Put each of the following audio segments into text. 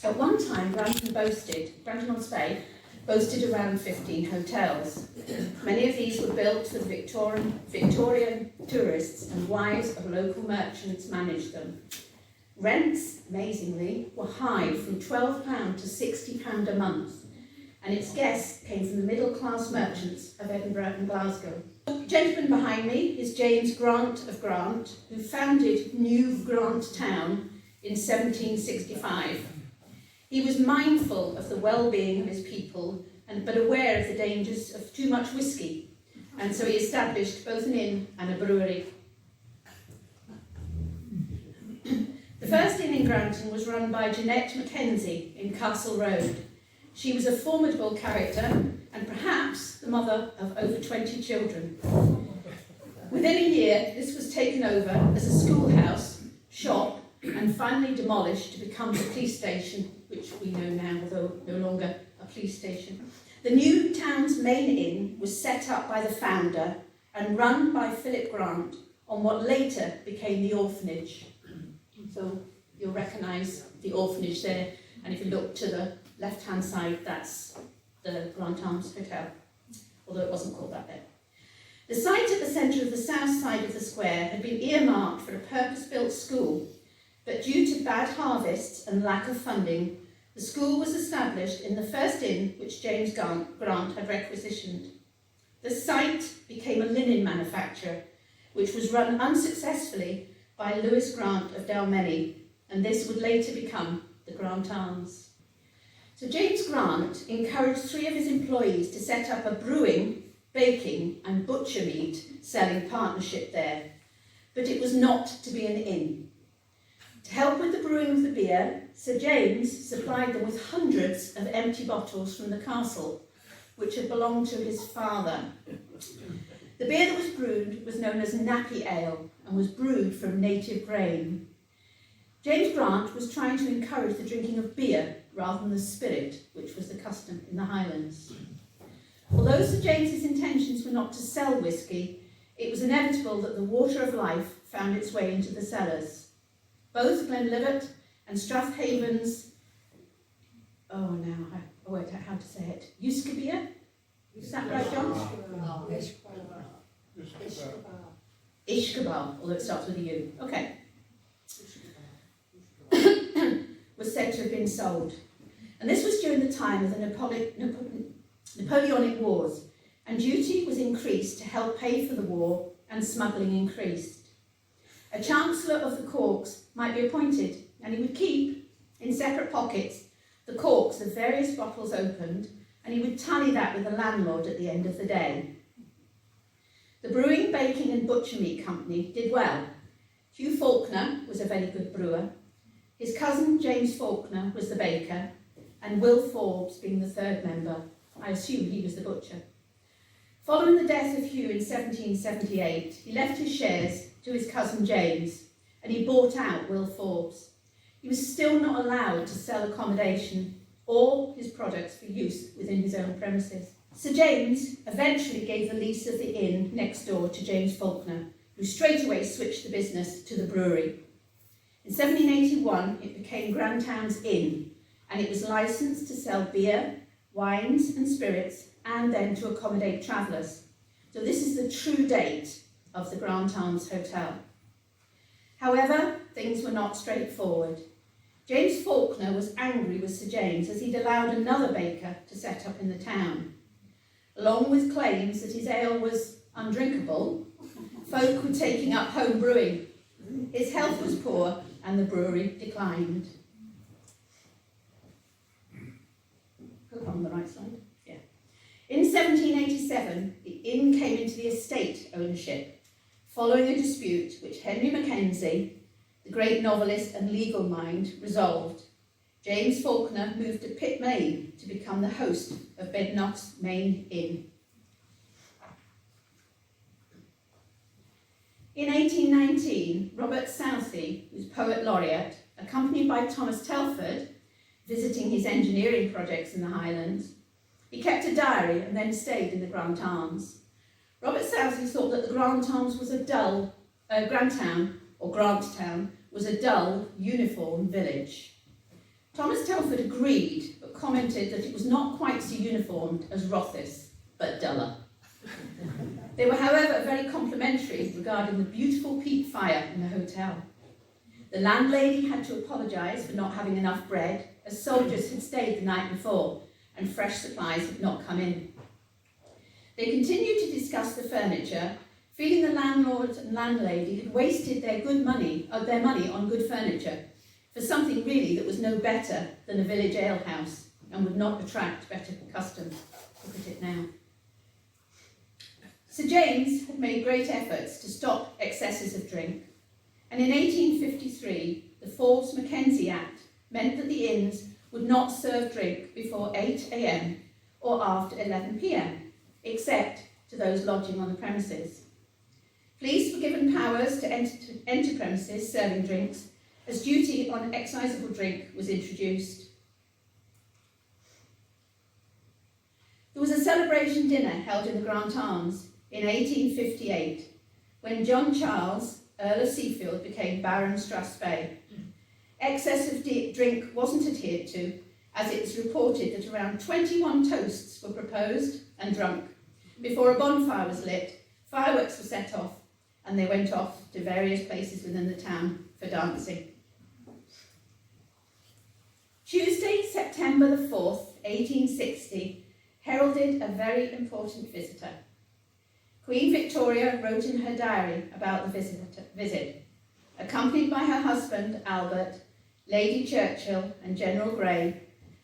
At one time, Granton-on-Spey boasted around 15 hotels. Many of these were built for the Victorian tourists, and wives of local merchants managed them. Rents, amazingly, were high, from £12 to £60 a month, and its guests came from the middle-class merchants of Edinburgh and Glasgow. The gentleman behind me is James Grant of Grant, who founded New Grant Town in 1765. He was mindful of the well-being of his people, but aware of the dangers of too much whisky, and so he established both an inn and a brewery. The first inn in Granton was run by Jeanette Mackenzie in Castle Road. She was a formidable character, and perhaps the mother of over 20 children. Within a year, this was taken over as a schoolhouse, shop, and finally demolished to become the police station, which we know now, although no longer a police station. The new town's main inn was set up by the founder and run by Philip Grant on what later became the orphanage. So you'll recognise the orphanage there, and if you look to the left-hand side, that's the Grant Arms Hotel, although it wasn't called that then. The site at the centre of the south side of the square had been earmarked for a purpose-built school, but due to bad harvests and lack of funding, the school was established in the first inn which James Grant had requisitioned. The site became a linen manufacturer, which was run unsuccessfully by Lewis Grant of Dalmeny, and this would later become the Grant Arms. So James Grant encouraged 3 of his employees to set up a brewing, baking and butcher meat selling partnership there, but it was not to be an inn. To help with the brewing of the beer, Sir James supplied them with hundreds of empty bottles from the castle, which had belonged to his father. The beer that was brewed was known as Nappy Ale and was brewed from native grain. James Grant was trying to encourage the drinking of beer rather than the spirit, which was the custom in the Highlands. Although Sir James's intentions were not to sell whisky, it was inevitable that the water of life found its way into the cellars. Both Glenlivet and Strathaven's, I worked out how to say it, Euskabia? Is that right, John? Ishkabal, although it starts with a U. Okay. Was said to have been sold. And this was during the time of the Napoleonic Wars, and duty was increased to help pay for the war, and smuggling increased. A Chancellor of the Corks might be appointed, and he would keep, in separate pockets, the corks of various bottles opened, and he would tally that with the landlord at the end of the day. The Brewing, Baking and Butcher Meat Company did well. Hugh Faulkner was a very good brewer. His cousin James Faulkner was the baker, and Will Forbes being the third member. I assume he was the butcher. Following the death of Hugh in 1778, he left his shares to his cousin James, and he bought out Will Forbes. He was still not allowed to sell accommodation or his products for use within his own premises. Sir James eventually gave the lease of the inn next door to James Faulkner, who straight away switched the business to the brewery. In 1781, it became Grantown's Inn, and it was licensed to sell beer, wines and spirits, and then to accommodate travellers. So this is the true date of the Grant Arms Hotel. However, things were not straightforward. James Faulkner was angry with Sir James as he'd allowed another baker to set up in the town. Along with claims that his ale was undrinkable, folk were taking up home brewing. His health was poor and the brewery declined. Hope I'm on the right slide. Yeah. In 1787, the inn came into the estate ownership, following a dispute which Henry Mackenzie, the great novelist and legal mind, resolved. James Faulkner moved to Pitmain to become the host of Bednock's main inn. In 1819, Robert Southey, who's Poet Laureate, accompanied by Thomas Telford, visiting his engineering projects in the Highlands, he kept a diary and then stayed in the Grant Arms. Robert Southey thought that the Grant Arms was a dull, Grantown, or Granttown, was a dull, uniform village. Thomas Telford agreed, but commented that it was not quite so uniformed as Rothes, but duller. They were, however, very complimentary regarding the beautiful peat fire in the hotel. The landlady had to apologise for not having enough bread, as soldiers had stayed the night before and fresh supplies had not come in. They continued to discuss the furniture, feeling the landlord and landlady had wasted their money on good furniture for something really that was no better than a village alehouse and would not attract better customers. Look at it now. Sir James had made great efforts to stop excesses of drink, and in 1853 the Forbes-Mackenzie Act meant that the inns would not serve drink before 8 a.m. or after 11 p.m, except to those lodging on the premises. Police were given powers to enter premises serving drinks, as duty on excisable drink was introduced. There was a celebration dinner held in the Grant Arms in 1858, when John Charles, Earl of Seafield, became Baron Strathspey. Excess of drink wasn't adhered to, as it was reported that around 21 toasts were proposed and drunk before a bonfire was lit, fireworks were set off, and they went off to various places within the town for dancing. Tuesday, September the 4th, 1860, heralded a very important visitor. Queen Victoria wrote in her diary about the visit. Accompanied by her husband, Albert, Lady Churchill and General Grey,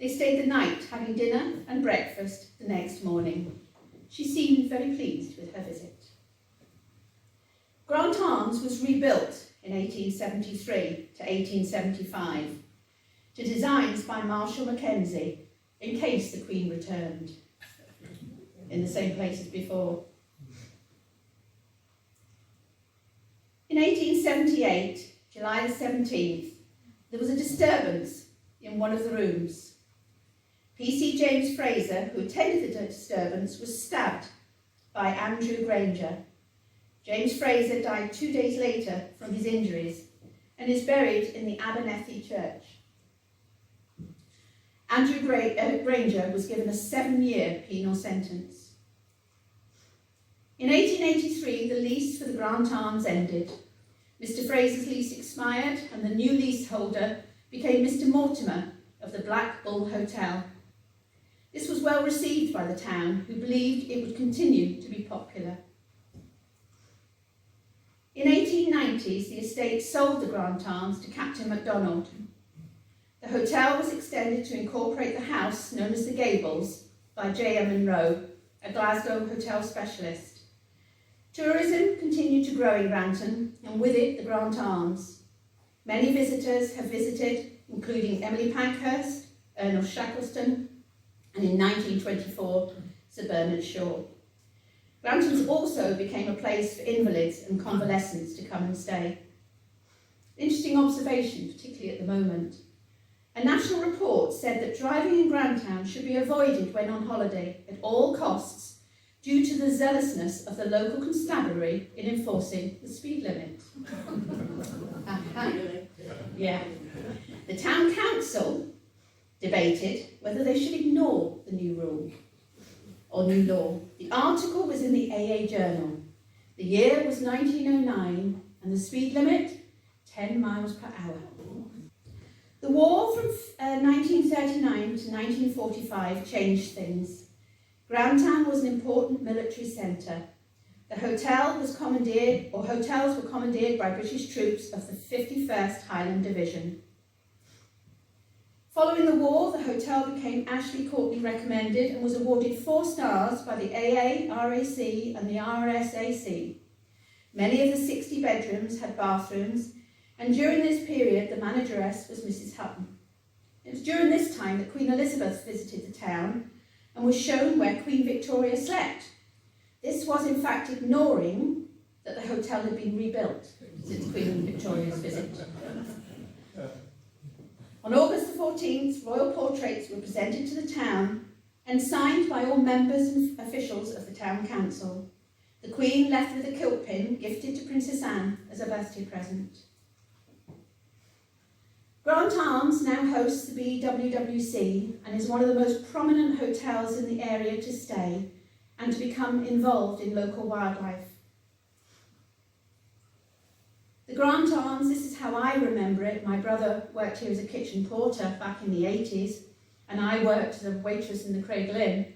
they stayed the night, having dinner and breakfast the next morning. She seemed very pleased with her visit. Grant Arms was rebuilt in 1873 to 1875 to designs by Marshall Mackenzie in case the Queen returned, in the same place as before. In 1878, July the 17th, there was a disturbance in one of the rooms. PC James Fraser, who attended the disturbance, was stabbed by Andrew Granger. James Fraser died 2 days later from his injuries and is buried in the Abernethy Church. Andrew Granger was given a 7-year penal sentence. In 1883, the lease for the Grant Arms ended. Mr. Fraser's lease expired and the new leaseholder became Mr. Mortimer of the Black Bull Hotel. This was well received by the town, who believed it would continue to be popular. In 1890s, the estate sold the Grant Arms to Captain MacDonald. The hotel was extended to incorporate the house known as the Gables by J.M. Munro, a Glasgow hotel specialist. Tourism continued to grow in Granton, and with it the Grant Arms. Many visitors have visited, including Emily Pankhurst, Ernest Shackleton, and in 1924, Sir Bernard Shaw. Granton also became a place for invalids and convalescents to come and stay. Interesting observation, particularly at the moment. A national report said that driving in Grantown should be avoided when on holiday at all costs due to the zealousness of the local constabulary in enforcing the speed limit. Yeah. The town council debated whether they should ignore the new rule or new law. The article was in the AA Journal. The year was 1909 and the speed limit 10 miles per hour. The war from 1939 to 1945 changed things. Grantown was an important military centre. The hotels were commandeered by British troops of the 51st Highland Division. Following the war, the hotel became Ashley Courtney recommended and was awarded 4 stars by the AA, RAC and the RSAC. Many of the 60 bedrooms had bathrooms, and during this period the manageress was Mrs. Hutton. It was during this time that Queen Elizabeth visited the town and was shown where Queen Victoria slept. This was in fact ignoring that the hotel had been rebuilt since Queen Victoria's visit. On August the 14th, royal portraits were presented to the town and signed by all members and officials of the town council. The Queen left with a kilt pin gifted to Princess Anne as a birthday present. Grant Arms now hosts the BWWC and is one of the most prominent hotels in the area to stay and to become involved in local wildlife. The Grant Arms, this is how I remember it. My brother worked here as a kitchen porter back in the 80s, and I worked as a waitress in the Cradle Inn.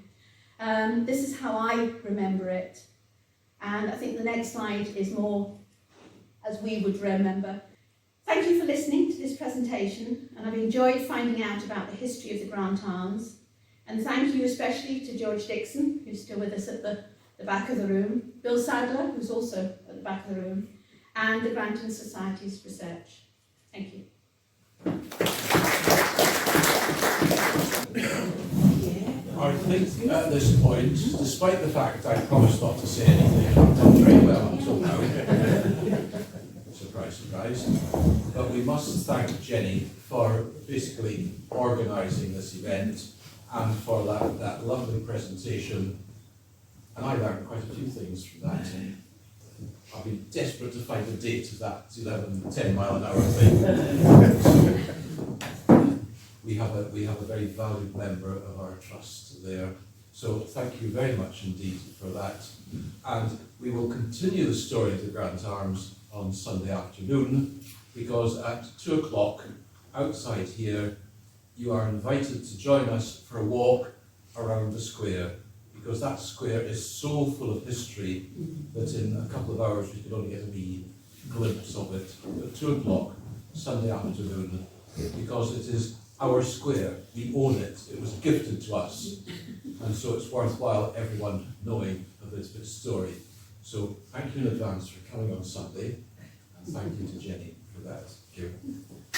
This is how I remember it. And I think the next slide is more as we would remember. Thank you for listening to this presentation, and I've enjoyed finding out about the history of the Grant Arms. And thank you especially to George Dixon, who's still with us at the back of the room, Bill Sadler, who's also at the back of the room, and the Granton Society's research. Thank you. I think at this point, despite the fact I promised not to say anything, I've done very well until now. Surprise, surprise. But we must thank Jenny for basically organising this event and for that lovely presentation. And I learned quite a few things from that. I've been desperate to find the date of that 10 mile an hour thing. We have a very valued member of our trust there. So thank you very much indeed for that. And we will continue the story of the Grant Arms on Sunday afternoon, because at 2 o'clock outside here, you are invited to join us for a walk around the square, because that square is so full of history that in a couple of hours we could only get a wee glimpse of it. At 2 o'clock, Sunday afternoon, because it is our square, we own it, it was gifted to us, and so it's worthwhile everyone knowing a bit of its story. So thank you in advance for coming on Sunday, and thank you to Jenny for that. Thank you.